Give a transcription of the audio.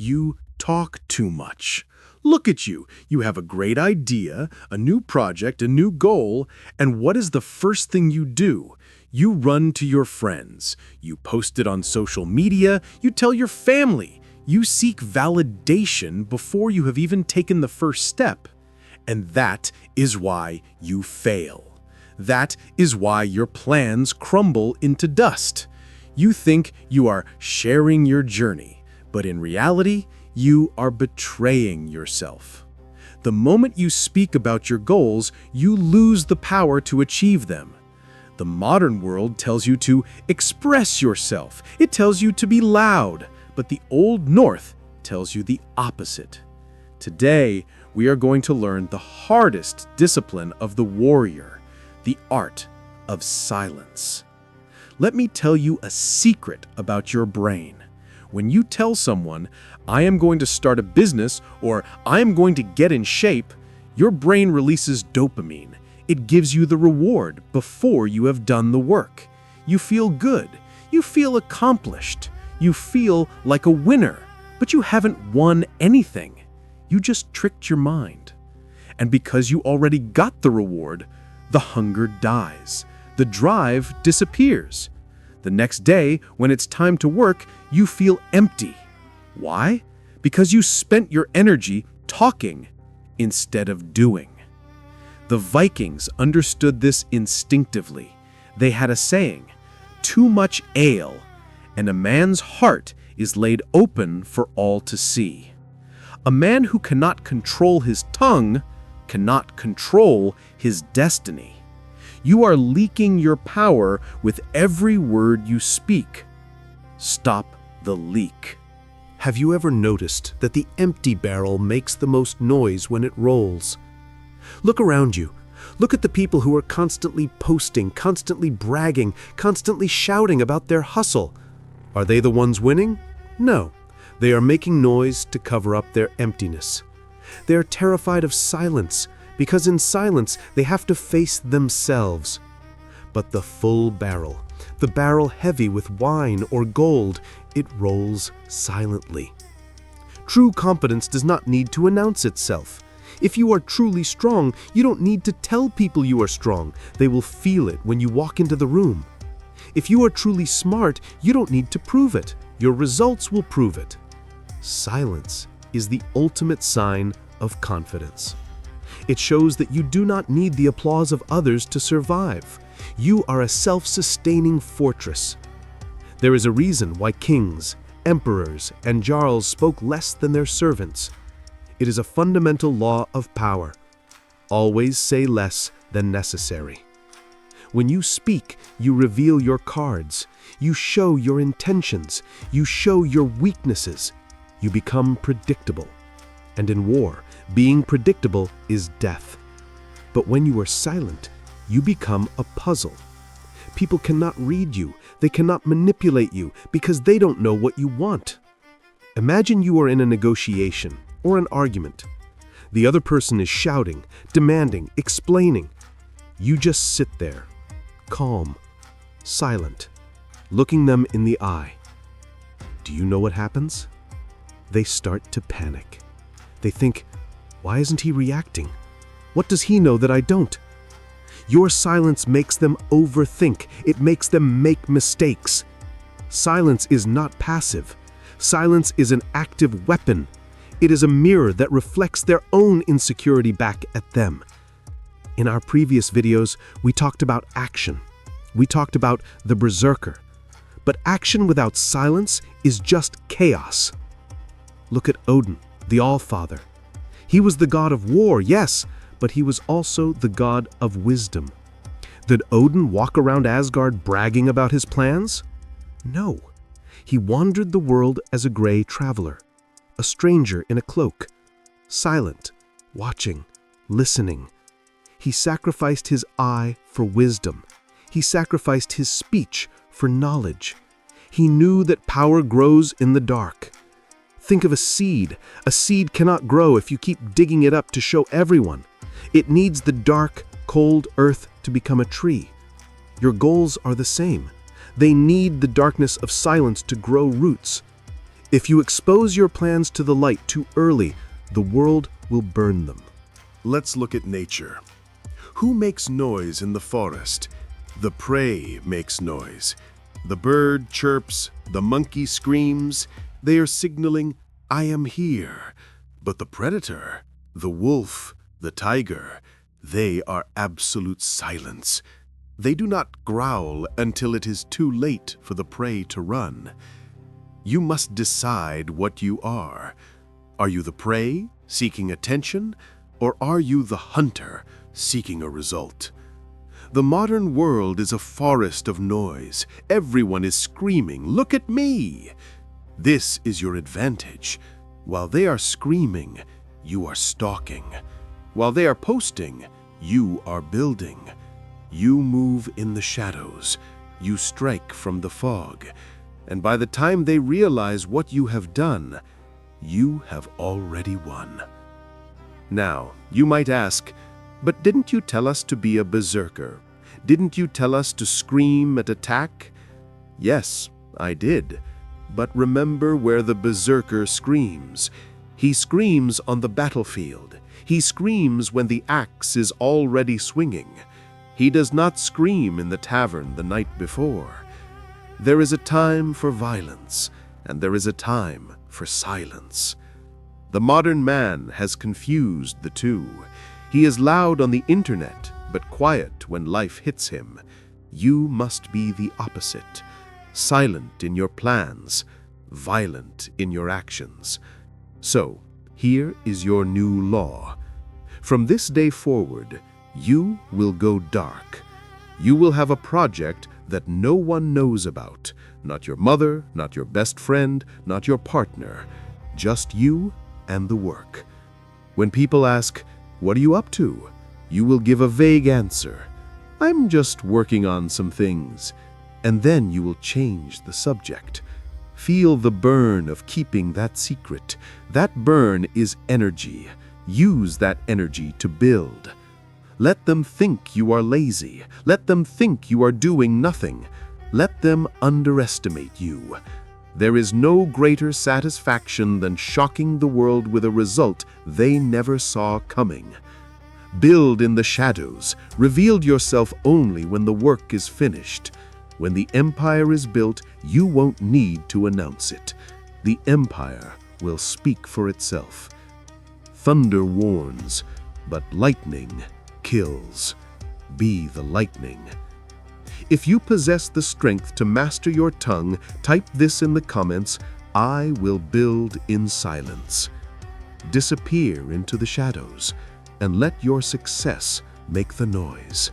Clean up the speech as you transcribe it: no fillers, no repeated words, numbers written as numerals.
You talk too much. Look at you. You have a great idea, a new project, a new goal, and what is the first thing you do? You run to your friends. You post it on social media. You tell your family. You seek validation before you have even taken the first step. And that is why you fail. That is why your plans crumble into dust. You think you are sharing your journey, but in reality, you are betraying yourself. The moment you speak about your goals, you lose the power to achieve them. The modern world tells you to express yourself. It tells you to be loud, but the Old North tells you the opposite. Today, we are going to learn the hardest discipline of the warrior, the art of silence. Let me tell you a secret about your brain. When you tell someone, I am going to start a business or I am going to get in shape, your brain releases dopamine. It gives you the reward before you have done the work. You feel good. You feel accomplished. You feel like a winner, but you haven't won anything. You just tricked your mind. And because you already got the reward, the hunger dies. The drive disappears. The next day, when it's time to work, you feel empty. Why? Because you spent your energy talking instead of doing. The Vikings understood this instinctively. They had a saying, "Too much ale, and a man's heart is laid open for all to see." A man who cannot control his tongue cannot control his destiny. You are leaking your power with every word you speak. Stop the leak. Have you ever noticed that the empty barrel makes the most noise when it rolls? Look around you. Look at the people who are constantly posting, constantly bragging, constantly shouting about their hustle. Are they the ones winning? No. They are making noise to cover up their emptiness. They are terrified of silence, because in silence they have to face themselves. But the full barrel, the barrel heavy with wine or gold, it rolls silently. True competence does not need to announce itself. If you are truly strong, you don't need to tell people you are strong. They will feel it when you walk into the room. If you are truly smart, you don't need to prove it. Your results will prove it. Silence is the ultimate sign of confidence. It shows that you do not need the applause of others to survive. You are a self-sustaining fortress. There is a reason why kings, emperors, and jarls spoke less than their servants. It is a fundamental law of power. Always say less than necessary. When you speak, you reveal your cards. You show your intentions. You show your weaknesses. You become predictable. And in war, being predictable is death. But when you are silent, you become a puzzle. People cannot read you. They cannot manipulate you because they don't know what you want. Imagine you are in a negotiation or an argument. The other person is shouting, demanding, explaining. You just sit there, calm, silent, looking them in the eye. Do you know what happens? They start to panic. They think, why isn't he reacting? What does he know that I don't? Your silence makes them overthink. It makes them make mistakes. Silence is not passive. Silence is an active weapon. It is a mirror that reflects their own insecurity back at them. In our previous videos, we talked about action. We talked about the berserker. But action without silence is just chaos. Look at Odin, the All-Father. He was the god of war, yes, but he was also the god of wisdom. Did Odin walk around Asgard bragging about his plans? No. He wandered the world as a gray traveler, a stranger in a cloak, silent, watching, listening. He sacrificed his eye for wisdom. He sacrificed his speech for knowledge. He knew that power grows in the dark. Think of a seed. A seed cannot grow if you keep digging it up to show everyone. It needs the dark, cold earth to become a tree. Your goals are the same. They need the darkness of silence to grow roots. If you expose your plans to the light too early, the world will burn them. Let's look at nature. Who makes noise in the forest? The prey makes noise. The bird chirps, the monkey screams. They are signaling, "I am here." But the predator, the wolf, the tiger, they are absolute silence. They do not growl until it is too late for the prey to run. You must decide what you are. Are you the prey, seeking attention, or are you the hunter, seeking a result? The modern world is a forest of noise. Everyone is screaming, "Look at me!" This is your advantage. While they are screaming, you are stalking. While they are posting, you are building. You move in the shadows. You strike from the fog. And by the time they realize what you have done, you have already won. Now, you might ask, but didn't you tell us to be a berserker? Didn't you tell us to scream at attack? Yes, I did. But remember where the berserker screams. He screams on the battlefield. He screams when the axe is already swinging. He does not scream in the tavern the night before. There is a time for violence, and there is a time for silence. The modern man has confused the two. He is loud on the internet, but quiet when life hits him. You must be the opposite. Silent in your plans, violent in your actions. So, here is your new law. From this day forward, you will go dark. You will have a project that no one knows about. Not your mother, not your best friend, not your partner. Just you and the work. When people ask, "What are you up to?" you will give a vague answer. "I'm just working on some things." And then you will change the subject. Feel the burn of keeping that secret. That burn is energy. Use that energy to build. Let them think you are lazy. Let them think you are doing nothing. Let them underestimate you. There is no greater satisfaction than shocking the world with a result they never saw coming. Build in the shadows. Reveal yourself only when the work is finished. When the empire is built, you won't need to announce it. The empire will speak for itself. Thunder warns, but lightning kills. Be the lightning. If you possess the strength to master your tongue, type this in the comments: "I will build in silence." Disappear into the shadows and let your success make the noise.